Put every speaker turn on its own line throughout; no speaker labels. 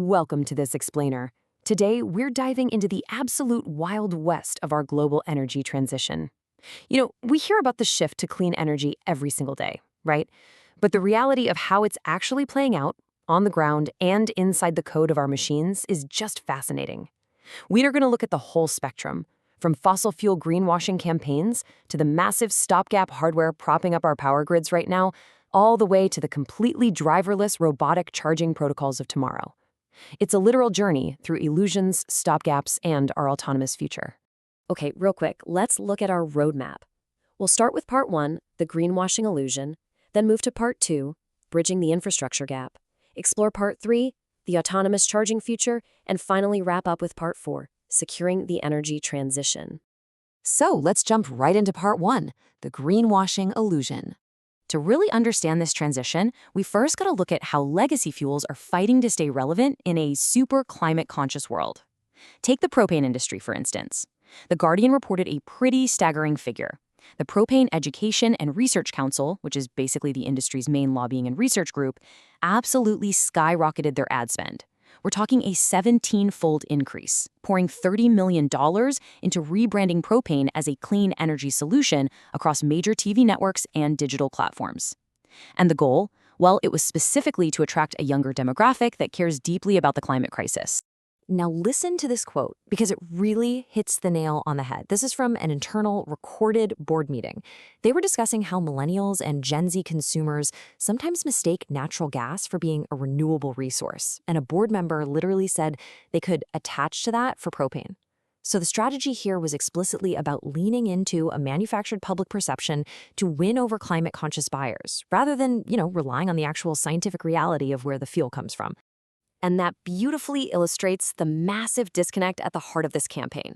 Welcome to this explainer. Today, we're diving into the absolute wild west of our global energy transition. We hear about the shift to clean energy every single day, right? But the reality of how it's actually playing out, on the ground and inside the code of our machines, is just fascinating. We are going to look at the whole spectrum, from fossil fuel greenwashing campaigns to the massive stopgap hardware propping up our power grids right now, all the way to the completely driverless robotic charging protocols of tomorrow. It's a literal journey through illusions, stopgaps, and our autonomous future.
Okay, real quick, let's look at our roadmap. We'll start with part 1, the greenwashing illusion, then move to part 2, bridging the infrastructure gap, explore part 3, the autonomous charging future, and finally wrap up with part 4, securing the energy transition.
So let's jump right into part 1, the greenwashing illusion. To really understand this transition, we first got to look at how legacy fuels are fighting to stay relevant in a super climate-conscious world. Take the propane industry, for instance. The Guardian reported a pretty staggering figure. The Propane Education and Research Council, which is basically the industry's main lobbying and research group, absolutely skyrocketed their ad spend. We're talking a 17-fold increase, pouring $30 million into rebranding propane as a clean energy solution across major TV networks and digital platforms. And the goal? Well, it was specifically to attract a younger demographic that cares deeply about the climate crisis. Now listen to this quote, because it really hits the nail on the head. This is from an internal recorded board meeting. They were discussing how millennials and Gen Z consumers sometimes mistake natural gas for being a renewable resource, and a board member literally said they could attach to that for propane. So the strategy here was explicitly about leaning into a manufactured public perception to win over climate-conscious buyers, rather than, relying on the actual scientific reality of where the fuel comes from. And that beautifully illustrates the massive disconnect at the heart of this campaign.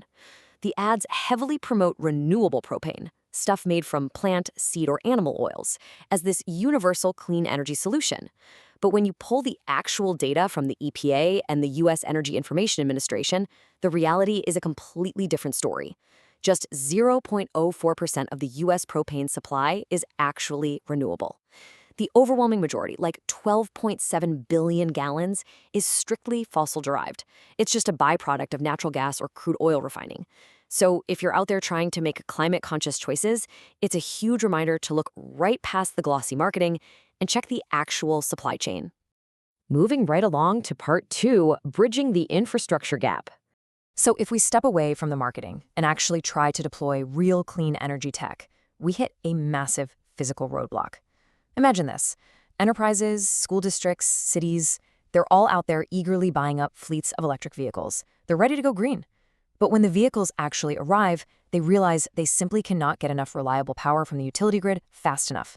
The ads heavily promote renewable propane, stuff made from plant, seed, or animal oils, as this universal clean energy solution. But when you pull the actual data from the EPA and the U.S. Energy Information Administration, the reality is a completely different story. Just 0.04% of the U.S. propane supply is actually renewable. The overwhelming majority, like 12.7 billion gallons, is strictly fossil-derived. It's just a byproduct of natural gas or crude oil refining. So if you're out there trying to make climate-conscious choices, it's a huge reminder to look right past the glossy marketing and check the actual supply chain. Moving right along to part 2, bridging the infrastructure gap. So if we step away from the marketing and actually try to deploy real clean energy tech, we hit a massive physical roadblock. Imagine this. Enterprises, school districts, cities, they're all out there eagerly buying up fleets of electric vehicles. They're ready to go green. But when the vehicles actually arrive, they realize they simply cannot get enough reliable power from the utility grid fast enough.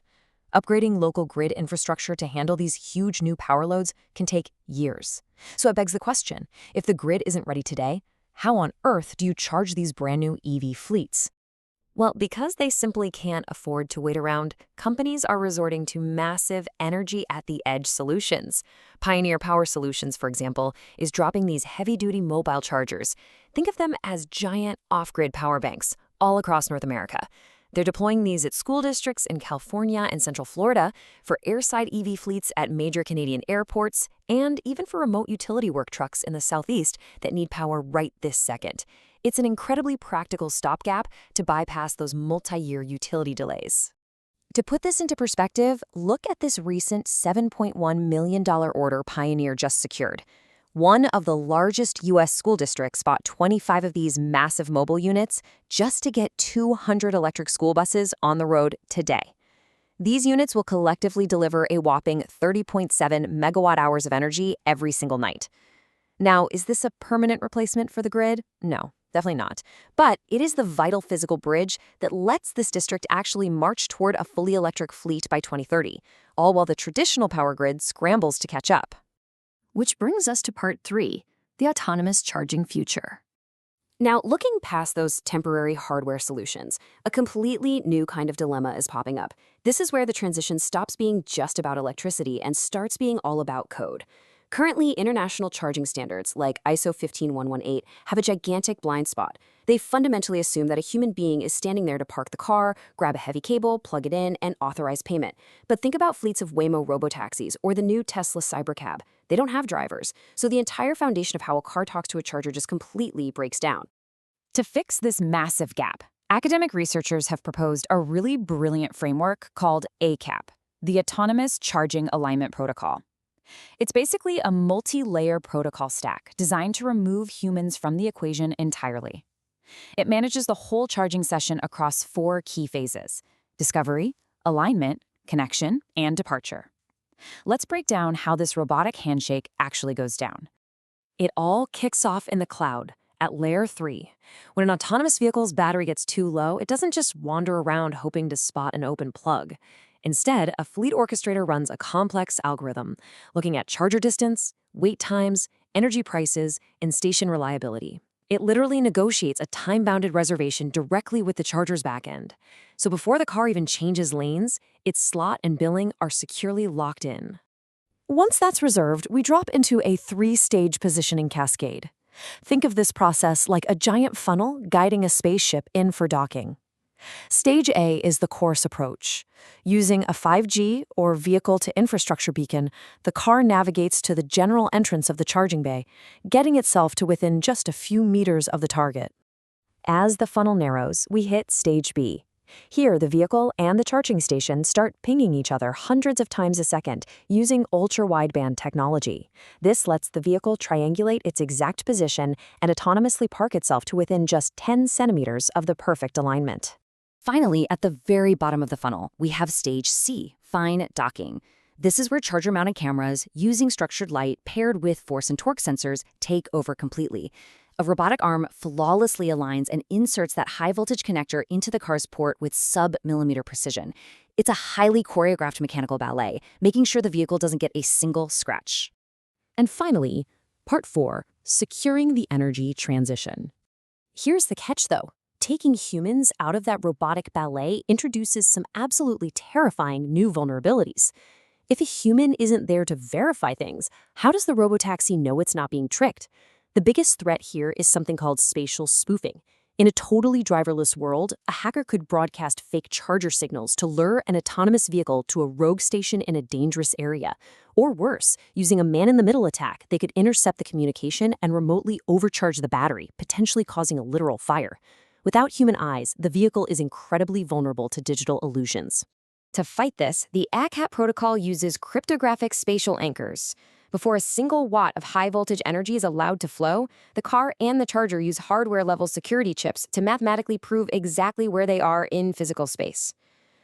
Upgrading local grid infrastructure to handle these huge new power loads can take years. So it begs the question, if the grid isn't ready today, how on earth do you charge these brand new EV fleets? Well, because they simply can't afford to wait around, companies are resorting to massive energy-at-the-edge solutions. Pioneer Power Solutions, for example, is dropping these heavy-duty mobile chargers. Think of them as giant off-grid power banks all across North America. They're deploying these at school districts in California and Central Florida, for airside EV fleets at major Canadian airports, and even for remote utility work trucks in the Southeast that need power right this second. It's an incredibly practical stopgap to bypass those multi-year utility delays. To put this into perspective, look at this recent $7.1 million order Pioneer just secured. One of the largest U.S. school districts bought 25 of these massive mobile units just to get 200 electric school buses on the road today. These units will collectively deliver a whopping 30.7 megawatt hours of energy every single night. Now, is this a permanent replacement for the grid? No, definitely not. But it is the vital physical bridge that lets this district actually march toward a fully electric fleet by 2030, all while the traditional power grid scrambles to catch up. Which brings us to part 3, the autonomous charging future. Now, looking past those temporary hardware solutions, a completely new kind of dilemma is popping up. This is where the transition stops being just about electricity and starts being all about code.
Currently, international charging standards like ISO 15118 have a gigantic blind spot. They fundamentally assume that a human being is standing there to park the car, grab a heavy cable, plug it in, and authorize payment. But think about fleets of Waymo robotaxis or the new Tesla Cybercab. They don't have drivers, so the entire foundation of how a car talks to a charger just completely breaks down.
To fix this massive gap, academic researchers have proposed a really brilliant framework called ACAP, the Autonomous Charging Alignment Protocol. It's basically a multi-layer protocol stack designed to remove humans from the equation entirely. It manages the whole charging session across 4 key phases: discovery, alignment, connection, and departure. Let's break down how this robotic handshake actually goes down.
It all kicks off in the cloud, at Layer 3. When an autonomous vehicle's battery gets too low, it doesn't just wander around hoping to spot an open plug. Instead, a fleet orchestrator runs a complex algorithm, looking at charger distance, wait times, energy prices, and station reliability. It literally negotiates a time-bounded reservation directly with the charger's backend. So before the car even changes lanes, its slot and billing are securely locked in. Once that's reserved, we drop into a 3-stage positioning cascade. Think of this process like a giant funnel guiding a spaceship in for docking. Stage A is the course approach. Using a 5G or vehicle-to-infrastructure beacon, the car navigates to the general entrance of the charging bay, getting itself to within just a few meters of the target. As the funnel narrows, we hit Stage B. Here, the vehicle and the charging station start pinging each other hundreds of times a second using ultra-wideband technology. This lets the vehicle triangulate its exact position and autonomously park itself to within just 10 centimeters of the perfect alignment.
Finally, at the very bottom of the funnel, we have Stage C, fine docking. This is where charger-mounted cameras, using structured light paired with force and torque sensors, take over completely. A robotic arm flawlessly aligns and inserts that high-voltage connector into the car's port with sub-millimeter precision. It's a highly choreographed mechanical ballet, making sure the vehicle doesn't get a single scratch.
And finally, Part 4, securing the energy transition. Here's the catch, though. Taking humans out of that robotic ballet introduces some absolutely terrifying new vulnerabilities. If a human isn't there to verify things, how does the robotaxi know it's not being tricked? The biggest threat here is something called spatial spoofing. In a totally driverless world, a hacker could broadcast fake charger signals to lure an autonomous vehicle to a rogue station in a dangerous area. Or worse, using a man-in-the-middle attack, they could intercept the communication and remotely overcharge the battery, potentially causing a literal fire. Without human eyes, the vehicle is incredibly vulnerable to digital illusions.
To fight this, the ACAP protocol uses cryptographic spatial anchors. Before a single watt of high-voltage energy is allowed to flow, the car and the charger use hardware-level security chips to mathematically prove exactly where they are in physical space.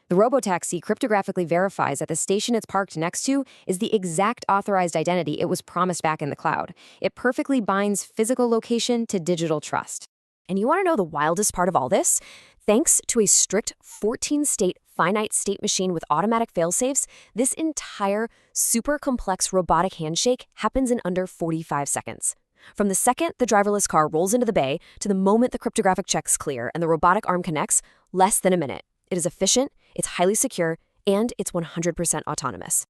The robotaxi cryptographically verifies that the station it's parked next to is the exact authorized identity it was promised back in the cloud. It perfectly binds physical location to digital trust.
And you want to know the wildest part of all this? Thanks to a strict 14-state finite state machine with automatic failsafes, this entire super complex robotic handshake happens in under 45 seconds. From the second the driverless car rolls into the bay to the moment the cryptographic checks clear and the robotic arm connects, less than a minute. It is efficient, it's highly secure, and it's 100% autonomous.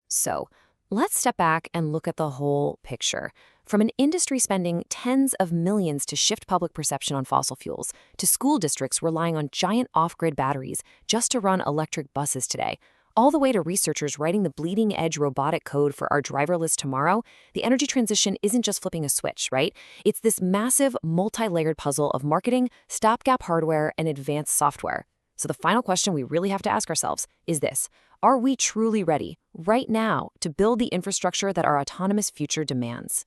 So, let's step back and look at the whole picture. From an industry spending tens of millions to shift public perception on fossil fuels, to school districts relying on giant off-grid batteries just to run electric buses today, all the way to researchers writing the bleeding-edge robotic code for our driverless tomorrow, the energy transition isn't just flipping a switch, right? It's this massive, multi-layered puzzle of marketing, stopgap hardware, and advanced software. So the final question we really have to ask ourselves is this: are we truly ready, right now, to build the infrastructure that our autonomous future demands?